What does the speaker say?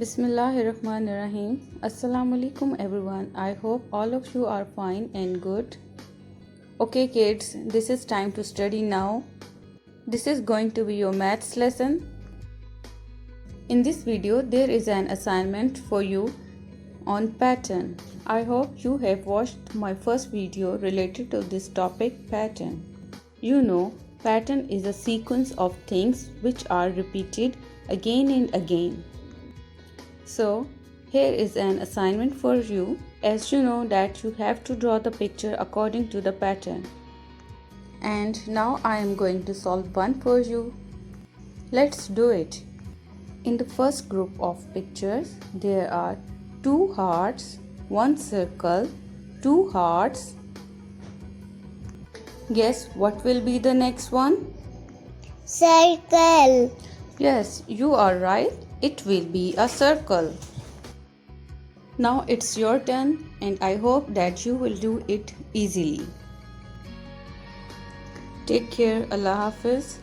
Bismillahirrahmanirrahim. Assalamu alaikum everyone. I hope all of you are fine and good. Okay kids, this is time to study now. This is going to be your maths lesson. In this video there is an assignment for you on pattern. I hope you have watched my first video related to this topic, pattern. You know, pattern is a sequence of things which are repeated again and again. So here is an assignment for you. As you know that you have to draw the picture according to the pattern. And now I am going to solve one for you. Let's do it. In the first group of pictures there are 2 hearts, 1 circle, 2 hearts. Guess what will be the next one? Circle. Yes, you are right. It will be a circle. Now it's your turn and I hope that you will do it easily. Take care. Allah Hafiz.